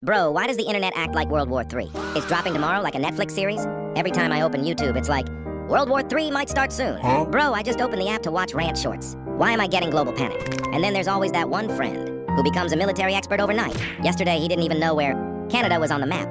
Bro, why does the internet act like World War III? It's dropping tomorrow like a Netflix series? Every time I open YouTube, it's like, World War III might start soon. Huh? Bro, I just opened the app to watch Rants shorts. Why am I getting global panic? And then there's always that one friend who becomes a military expert overnight. Yesterday, he didn't even know where Canada was on the map.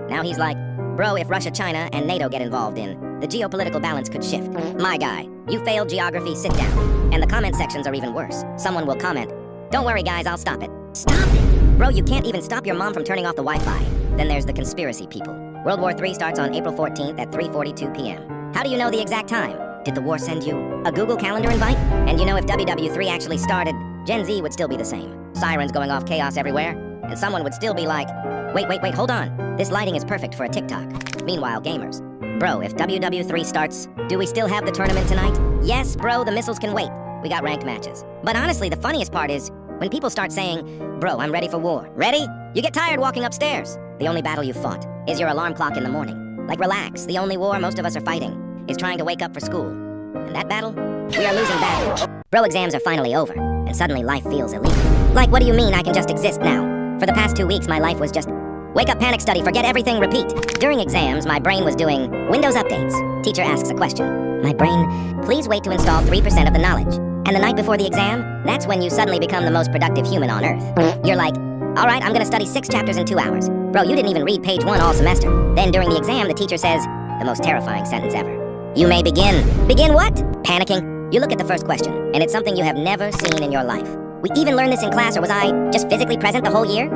Now he's like, bro, if Russia, China, and NATO get involved in, the geopolitical balance could shift. My guy, you failed geography, sit down. And the comment sections are even worse. Someone will comment, don't worry guys, I'll stop it. Stop it! Bro, you can't even stop your mom from turning off the Wi-Fi. Then there's the conspiracy people. World War III starts on April 14th at 3:42 p.m. How do you know the exact time? Did the war send you a Google Calendar invite? And you know if WW3 actually started, Gen Z would still be the same. Sirens going off, chaos everywhere. And someone would still be like, wait, hold on. This lighting is perfect for a TikTok. Meanwhile, gamers. Bro, if WW3 starts, do we still have the tournament tonight? Yes, bro, the missiles can wait. We got ranked matches. But honestly, the funniest part is when people start saying, bro, I'm ready for war. Ready? You get tired walking upstairs. The only battle you fought is your alarm clock in the morning. Like, relax. The only war most of us are fighting is trying to wake up for school. And that battle? We are losing badly. Bro, exams are finally over, and suddenly life feels illegal. Like, what do you mean I can just exist now? For the past 2 weeks, my life was just wake up, panic, study, forget everything, repeat. During exams, my brain was doing Windows updates. Teacher asks a question. My brain, please wait to install 3% of the knowledge. And the night before the exam, that's when you suddenly become the most productive human on earth. You're like, all right, I'm gonna study 6 chapters in 2 hours. Bro, you didn't even read page 1 all semester. Then during the exam, the teacher says, the most terrifying sentence ever. You may begin. Begin what? Panicking. You look at the first question, and it's something you have never seen in your life. We even learned this in class, or was I just physically present the whole year?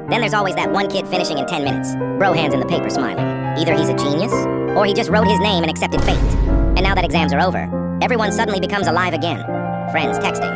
Then there's always that one kid finishing in 10 minutes. Bro hands in the paper smiling. Either he's a genius, or he just wrote his name and accepted fate. And now that exams are over, everyone suddenly becomes alive again. Friends texting.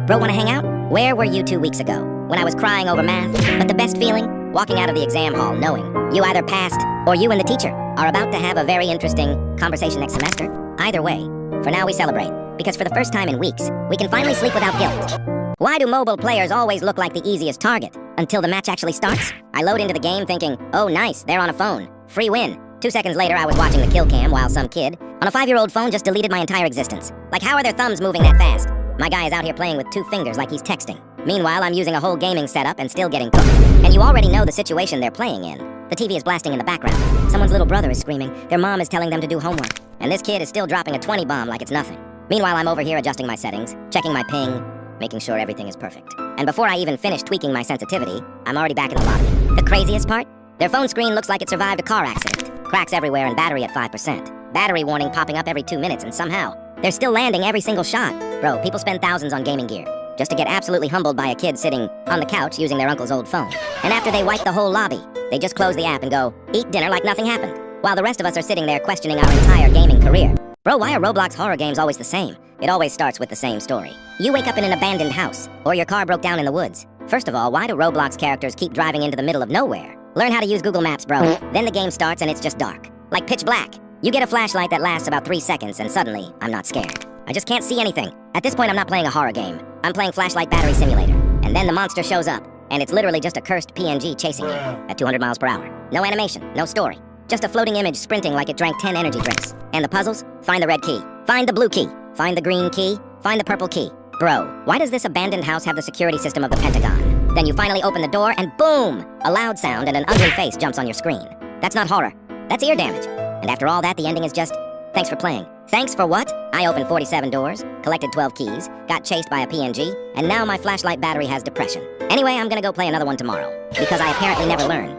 Bro, wanna hang out? Where were you 2 weeks ago? When I was crying over math? But the best feeling? Walking out of the exam hall knowing you either passed, or you and the teacher are about to have a very interesting conversation next semester. Either way, for now we celebrate. Because for the first time in weeks, we can finally sleep without guilt. Why do mobile players always look like the easiest target? Until the match actually starts? I load into the game thinking, oh nice, they're on a phone. Free win. 2 seconds later, I was watching the kill cam while some kid on a 5-year-old phone just deleted my entire existence. Like, how are their thumbs moving that fast? My guy is out here playing with 2 fingers like he's texting. Meanwhile, I'm using a whole gaming setup and still getting cooked. And you already know the situation they're playing in. The TV is blasting in the background. Someone's little brother is screaming. Their mom is telling them to do homework. And this kid is still dropping a 20 bomb like it's nothing. Meanwhile, I'm over here adjusting my settings, checking my ping, making sure everything is perfect. And before I even finish tweaking my sensitivity, I'm already back in the lobby. The craziest part? Their phone screen looks like it survived a car accident. Cracks everywhere and battery at 5%. Battery warning popping up every 2 minutes, and somehow they're still landing every single shot. Bro, people spend thousands on gaming gear just to get absolutely humbled by a kid sitting on the couch using their uncle's old phone. And after they wipe the whole lobby, they just close the app and go, eat dinner like nothing happened. While the rest of us are sitting there questioning our entire gaming career. Bro, why are Roblox horror games always the same? It always starts with the same story. You wake up in an abandoned house, or your car broke down in the woods. First of all, why do Roblox characters keep driving into the middle of nowhere? Learn how to use Google Maps, bro. Then the game starts and it's just dark. Like pitch black. You get a flashlight that lasts about 3 seconds and suddenly, I'm not scared. I just can't see anything. At this point, I'm not playing a horror game. I'm playing Flashlight Battery Simulator. And then the monster shows up, and it's literally just a cursed PNG chasing you at 200 miles per hour. No animation, no story. Just a floating image sprinting like it drank 10 energy drinks. And the puzzles? Find the red key. Find the blue key. Find the green key. Find the purple key. Bro, why does this abandoned house have the security system of the Pentagon? Then you finally open the door and boom! A loud sound and an ugly face jumps on your screen. That's not horror. That's ear damage. And after all that, the ending is just, thanks for playing. Thanks for what? I opened 47 doors, collected 12 keys, got chased by a PNG, and now my flashlight battery has depression. Anyway, I'm gonna go play another one tomorrow, because I apparently never learn.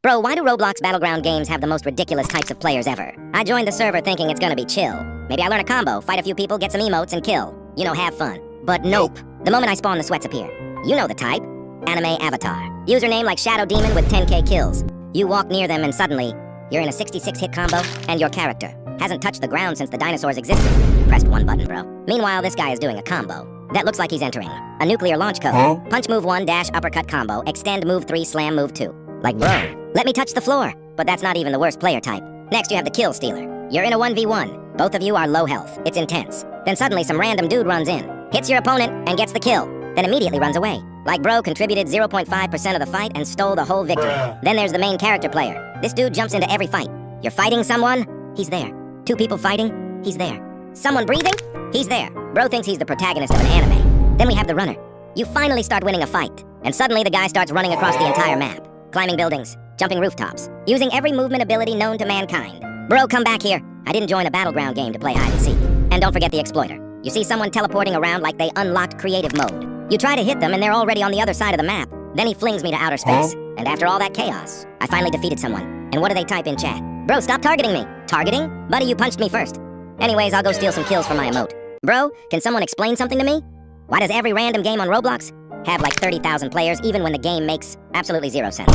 Bro, why do Roblox Battleground games have the most ridiculous types of players ever? I joined the server thinking it's gonna be chill. Maybe I learn a combo, fight a few people, get some emotes, and kill. You know, have fun. But nope. The moment I spawn, the sweats appear. You know the type. Anime avatar. Username like Shadow Demon with 10k kills. You walk near them and suddenly, you're in a 66 hit combo, and your character hasn't touched the ground since the dinosaurs existed. You pressed one button, bro. Meanwhile, this guy is doing a combo that looks like he's entering a nuclear launch code. Huh? Punch move 1 dash uppercut combo, extend move 3, slam move 2. Like, bro, let me touch the floor. But that's not even the worst player type. Next, you have the kill stealer. You're in a 1v1. Both of you are low health. It's intense. Then suddenly some random dude runs in, hits your opponent, and gets the kill. Then immediately runs away. Like, bro contributed 0.5% of the fight and stole the whole victory. Then there's the main character player. This dude jumps into every fight. You're fighting someone? He's there. 2 people fighting? He's there. Someone breathing? He's there. Bro thinks he's the protagonist of an anime. Then we have the runner. You finally start winning a fight, and suddenly the guy starts running across the entire map. climbing buildings, jumping rooftops, using every movement ability known to mankind. Bro, come back here. I didn't join a battleground game to play hide and seek. And don't forget the exploiter. You see someone teleporting around like they unlocked creative mode. You try to hit them and they're already on the other side of the map. Then he flings me to outer space. And after all that chaos, I finally defeated someone. And what do they type in chat? Bro, stop targeting me. Targeting? Buddy, you punched me first. Anyways, I'll go steal some kills for my emote. Bro, can someone explain something to me? Why does every random game on Roblox have like 30,000 players even when the game makes absolutely zero sense?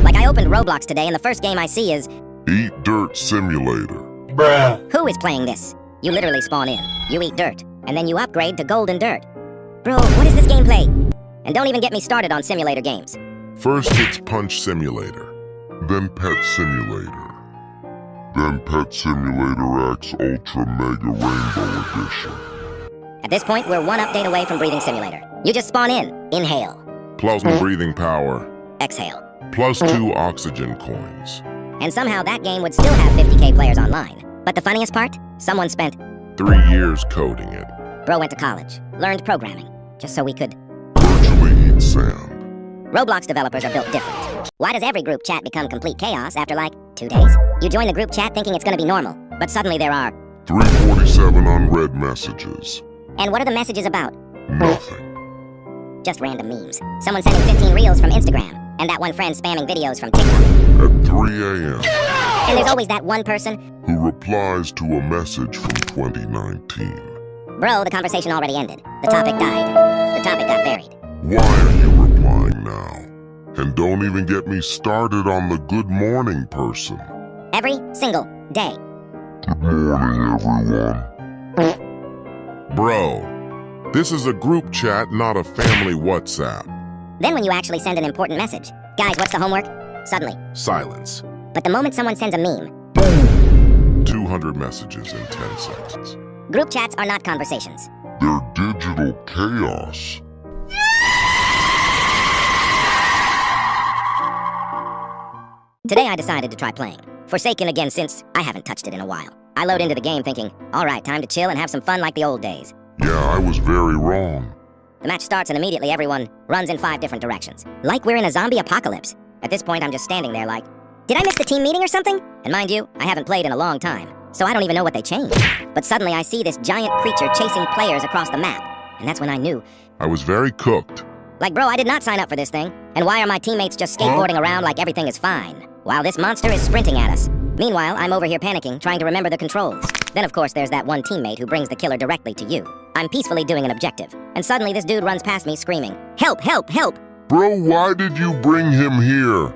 Like I opened Roblox today and the first game I see is Eat Dirt Simulator. Bruh. Who is playing this? You literally spawn in, you eat dirt, and then you upgrade to golden dirt. Bro, what is this gameplay? And don't even get me started on simulator games. First it's Punch Simulator, then Pet Simulator, then Pet Simulator X Ultra Mega Rainbow Edition. At this point, we're one update away from Breathing Simulator. You just spawn in, inhale, Plasma breathing power, exhale. +2 oxygen coins. And somehow that game would still have 50k players online. But the funniest part? Someone spent 3 years coding it. Bro went to college, learned programming, just so we could. Virtually eat sand. Roblox developers are built different. Why does every group chat become complete chaos after like 2 days? You join the group chat thinking it's gonna be normal, but suddenly there are 347 unread messages. And what are the messages about? Nothing. Just random memes. Someone sending 15 reels from Instagram, and that one friend spamming videos from TikTok. At 3 a.m. And there's always that one person who replies to a message from 2019. Bro, the conversation already ended. The topic died. The topic got buried. Why are you replying now? And don't even get me started on the good morning person. Every single day. Good morning, everyone. Bro, this is a group chat, not a family WhatsApp. Then when you actually send an important message, guys, what's the homework? Suddenly. Silence. But the moment someone sends a meme, 200 messages in 10 seconds. group chats are not conversations. They're digital chaos. Today I decided to try playing Forsaken again since I haven't touched it in a while. I load into the game thinking, alright, time to chill and have some fun like the old days. Yeah, I was very wrong. The match starts and immediately everyone runs in 5 different directions. Like we're in a zombie apocalypse. At this point I'm just standing there like, did I miss the team meeting or something? And mind you, I haven't played in a long time, so I don't even know what they changed. But suddenly I see this giant creature chasing players across the map. And that's when I knew. I was very cooked. Like, bro, I did not sign up for this thing. And why are my teammates just skateboarding around like everything is fine, while this monster is sprinting at us? Meanwhile, I'm over here panicking, trying to remember the controls. Then, of course, there's that one teammate who brings the killer directly to you. I'm peacefully doing an objective, and suddenly this dude runs past me screaming, "Help, help, help!" Bro, why did you bring him here?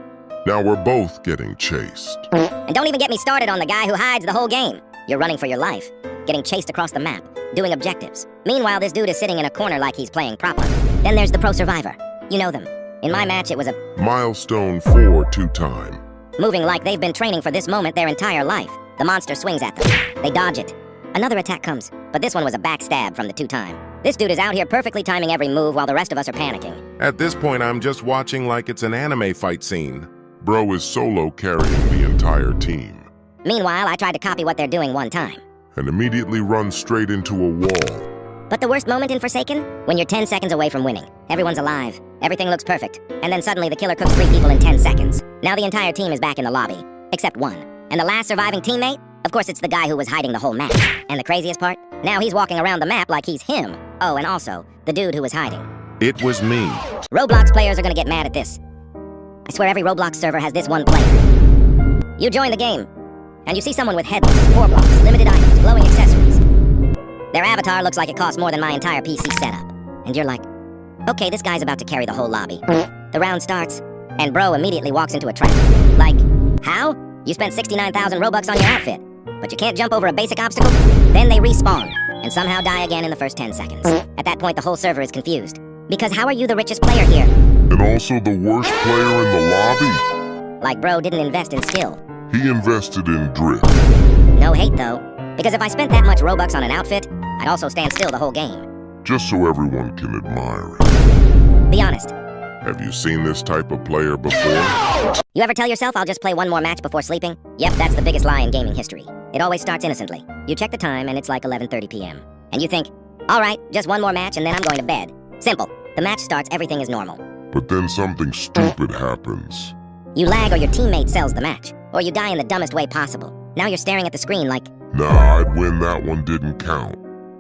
Now we're both getting chased. And don't even get me started on the guy who hides the whole game. You're running for your life, getting chased across the map, doing objectives. Meanwhile, this dude is sitting in a corner like he's playing proper. Then there's the pro survivor. You know them. In my match, it was a Milestone 4 2-time. moving like they've been training for this moment their entire life. The monster swings at them. They dodge it. Another attack comes, but this one was a backstab from the 2-time. This dude is out here perfectly timing every move while the rest of us are panicking. At this point, I'm just watching like it's an anime fight scene. Bro is solo carrying the entire team. Meanwhile, I tried to copy what they're doing one time. And immediately runs straight into a wall. But the worst moment in Forsaken? When you're 10 seconds away from winning. Everyone's alive. Everything looks perfect. And then suddenly the killer cooks 3 people in 10 seconds. Now the entire team is back in the lobby. Except one. And the last surviving teammate? Of course, it's the guy who was hiding the whole match. And the craziest part? Now he's walking around the map like he's him. Oh, and also, the dude who was hiding. It was me. Roblox players are gonna get mad at this. I swear every Roblox server has this one player. You join the game, and you see someone with headless, 4 blocks, limited items, glowing accessories. Their avatar looks like it costs more than my entire PC setup. And you're like, okay, this guy's about to carry the whole lobby. The round starts, and bro immediately walks into a trap. Like, how? You spent 69,000 Robux on your outfit, but you can't jump over a basic obstacle? Then they respawn, and somehow die again in the first 10 seconds. At that point, the whole server is confused. Because how are you the richest player here? And also the worst player in the lobby? Like bro didn't invest in skill. He invested in drift. No hate though, because if I spent that much Robux on an outfit, I'd also stand still the whole game. Just so everyone can admire it. Be honest. Have you seen this type of player before? You ever tell yourself I'll just play one more match before sleeping? Yep, that's the biggest lie in gaming history. It always starts innocently. You check the time and it's like 11:30 p.m. And you think, alright, just one more match and then I'm going to bed. Simple. The match starts, everything is normal. But then something stupid happens. You lag or your teammate sells the match, or you die in the dumbest way possible. Now you're staring at the screen like, Nah, I'd win that one didn't count.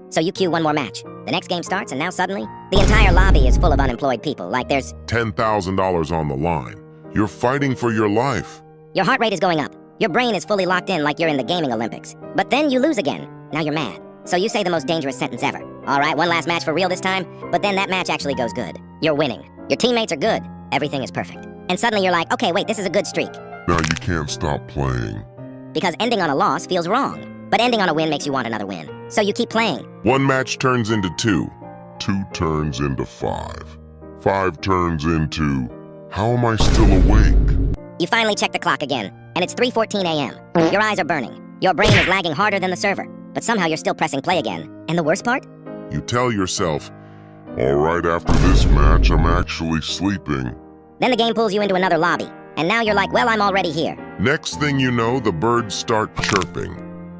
so you queue one more match. The next game starts and now suddenly, the entire lobby is full of unemployed people, like there's... $10,000 on the line. You're fighting for your life. Your heart rate is going up. Your brain is fully locked in like you're in the gaming Olympics. But then you lose again. Now you're mad. So you say the most dangerous sentence ever. All right, one last match for real this time, but then that match actually goes good. You're winning. Your teammates are good. Everything is perfect. And suddenly you're like, okay, wait, this is a good streak. Now you can't stop playing. Because ending on a loss feels wrong. But ending on a win makes you want another win. So you keep playing. One match turns into 2. 2 turns into 5. 5 turns into... How am I still awake? You finally check the clock again, and it's 3:14 a.m. Your eyes are burning. Your brain is lagging harder than the server. But somehow you're still pressing play again. And the worst part? You tell yourself, All right, after this match, I'm actually sleeping. Then the game pulls you into another lobby. And now you're like, well, I'm already here. next thing you know, the birds start chirping.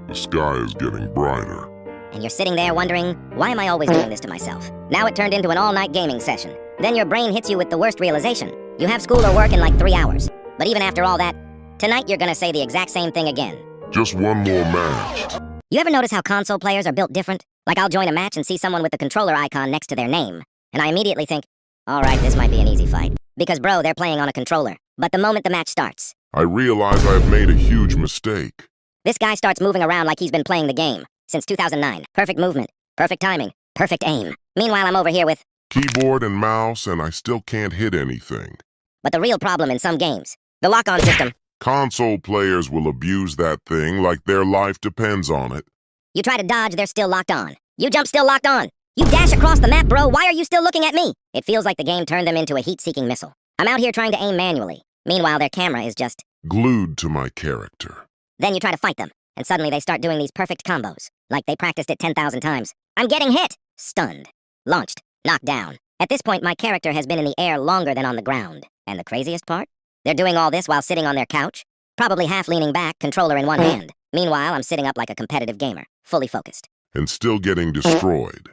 The sky is getting brighter. And you're sitting there wondering, why am I always doing this to myself? Now it turned into an all-night gaming session. Then your brain hits you with the worst realization. You have school or work in like 3 hours. But even after all that, tonight you're gonna say the exact same thing again. Just one more match. You ever notice how console players are built different? Like I'll join a match and see someone with the controller icon next to their name. And I immediately think, alright, this might be an easy fight. Because bro, they're playing on a controller. But the moment the match starts, I realize I've made a huge mistake. this guy starts moving around like he's been playing the game. Since 2009. Perfect movement, perfect timing, perfect aim. Meanwhile, I'm over here with... Keyboard and mouse, and I still can't hit anything. But the real problem in some games, the lock-on system. Console players will abuse that thing like their life depends on it. You try to dodge, they're still locked on. You jump, still locked on. You dash across the map, bro. Why are you still looking at me? It feels like the game turned them into a heat-seeking missile. I'm out here trying to aim manually. Meanwhile, their camera is just... Glued to my character. Then you try to fight them, and suddenly they start doing these perfect combos. Like they practiced it 10,000 times. I'm getting hit! Stunned. Launched. Knocked down. At this point, my character has been in the air longer than on the ground. And the craziest part? They're doing all this while sitting on their couch, probably half leaning back, controller in one hand. Meanwhile, I'm sitting up like a competitive gamer, fully focused. And still getting destroyed.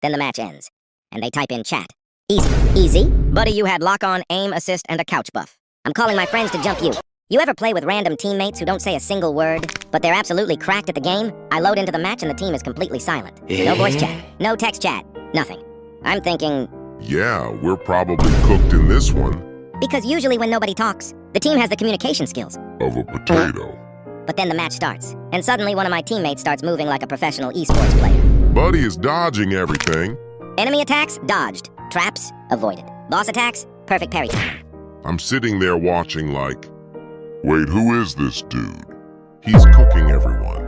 Then the match ends, and they type in chat. Easy. Easy? Buddy, you had lock-on, aim, assist, and a couch buff. I'm calling my friends to jump you. You ever play with random teammates who don't say a single word, but they're absolutely cracked at the game? I load into the match and the team is completely silent. No voice chat, no text chat, nothing. I'm thinking, Yeah, we're probably cooked in this one. because usually when nobody talks, the team has the communication skills. Of a potato. But then the match starts, and suddenly one of my teammates starts moving like a professional esports player. Buddy is dodging everything. Enemy attacks, dodged. Traps, avoided. Boss attacks, perfect parry timing. I'm sitting there watching like, Wait, who is this dude? he's cooking everyone.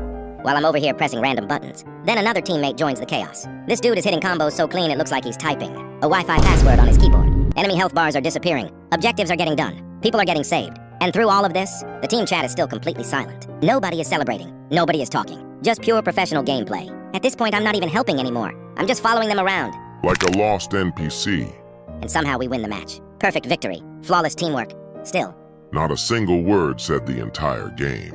While I'm over here pressing random buttons. Then another teammate joins the chaos. This dude is hitting combos so clean it looks like he's typing a Wi-Fi password on his keyboard. Enemy health bars are disappearing. Objectives are getting done. People are getting saved. And through all of this, the team chat is still completely silent. Nobody is celebrating. Nobody is talking. Just pure professional gameplay. At this point, I'm not even helping anymore. I'm just following them around. Like a lost NPC. And somehow we win the match. Perfect victory. Flawless teamwork. Still, Not a single word said the entire game.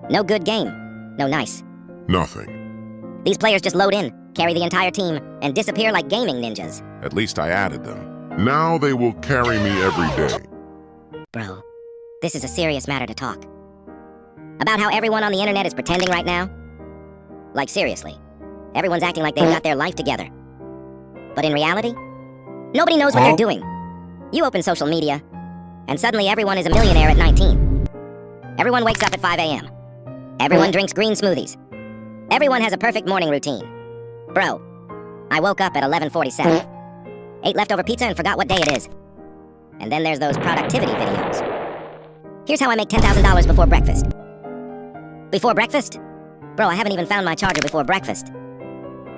no good game. No nice. Nothing. These players just load in, carry the entire team, and disappear like gaming ninjas. At least I added them. Now they will carry me every day. Bro, this is a serious matter to talk. About how everyone on the internet is pretending right now? Like seriously. Everyone's acting like they've got their life together. But in reality, nobody knows what they're doing. You open social media, and suddenly everyone is a millionaire at 19. Everyone wakes up at 5 a.m. Everyone drinks green smoothies. Everyone has a perfect morning routine. Bro, I woke up at 11:47. Ate leftover pizza and forgot what day it is. And then there's those productivity videos. Here's how I make $10,000 before breakfast. Before breakfast? Bro, I haven't even found my charger before breakfast.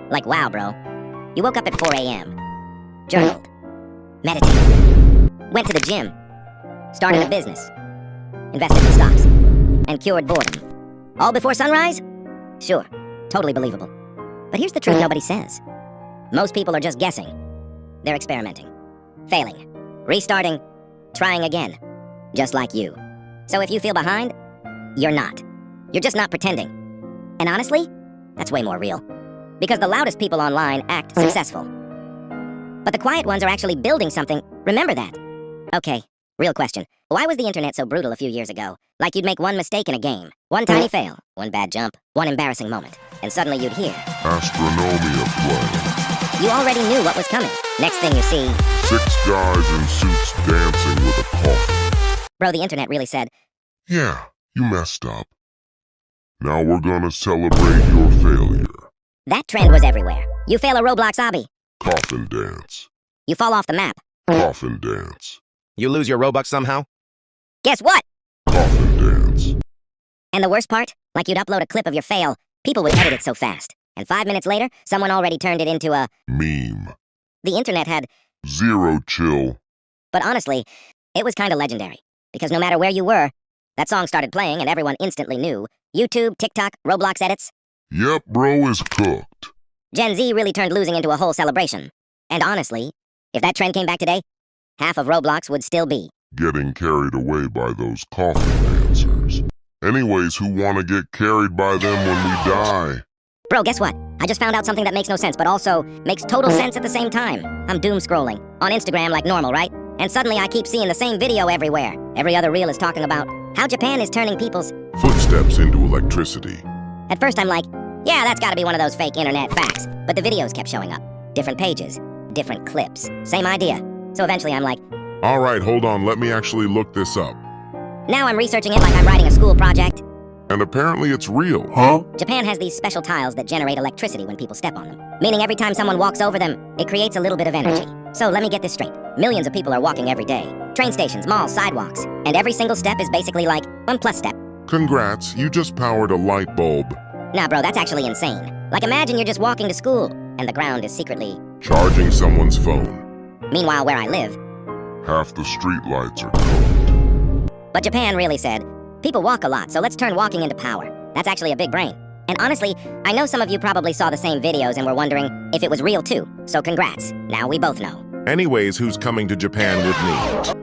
Like, wow, bro. You woke up at 4 a.m. Journaled. Meditated. Went to the gym. Started a business. Invested in stocks. And cured boredom. All before sunrise? Sure. Totally believable. But here's the truth nobody says. Most people are just guessing. They're experimenting. Failing. Restarting. Trying again. Just like you. So if you feel behind, you're not. You're just not pretending. And honestly, that's way more real. Because the loudest people online act successful. But the quiet ones are actually building something. Remember that. Okay, Real question. Why was the internet so brutal a few years ago? Like you'd make one mistake in a game, one tiny fail, one bad jump, one embarrassing moment, and suddenly you'd hear, Astronomia play. you already knew what was coming. Next thing you see, 6 guys in suits dancing with a coffin. bro, the internet really said, Yeah, you messed up. Now we're gonna celebrate your failure. that trend was everywhere. You fail a Roblox obby, Coffin dance. you fall off the map. Coffin dance. You lose your Robux somehow? Guess what? Coffin dance. And the worst part? Like you'd upload a clip of your fail, people would edit it so fast. And 5 minutes later, someone already turned it into a... Meme. The internet had... Zero chill. But honestly, it was kinda legendary. Because no matter where you were, that song started playing and everyone instantly knew. YouTube, TikTok, Roblox edits. Yep, bro is cooked. Gen Z really turned losing into a whole celebration. And honestly, if that trend came back today, half of Roblox would still be. Getting carried away by those coffin dancers. Anyways, who wanna get carried by them when we die? Bro, guess what? I just found out something that makes no sense, but also makes total sense at the same time. I'm doom scrolling on Instagram like normal, right? And suddenly I keep seeing the same video everywhere. Every other reel is talking about how Japan is turning people's... Footsteps into electricity. At first I'm like, yeah, that's gotta be one of those fake internet facts. But the videos kept showing up. Different pages, different clips, same idea. So eventually I'm like, All right, hold on, let me actually look this up. now I'm researching it like I'm writing a school project. And apparently it's real. Huh? Japan has these special tiles that generate electricity when people step on them. Meaning every time someone walks over them, it creates a little bit of energy. So let me get this straight. Millions of people are walking every day. Train stations, malls, sidewalks. And every single step is basically like 1+ step. Congrats, you just powered a light bulb. Nah, bro, that's actually insane. Like imagine you're just walking to school, and the ground is secretly... Charging someone's phone. Meanwhile, where I live... Half the streetlights are cooked. But Japan really said, people walk a lot, so let's turn walking into power. That's actually a big brain. And honestly, I know some of you probably saw the same videos and were wondering if it was real too. So congrats. Now we both know. Anyways, who's coming to Japan with me?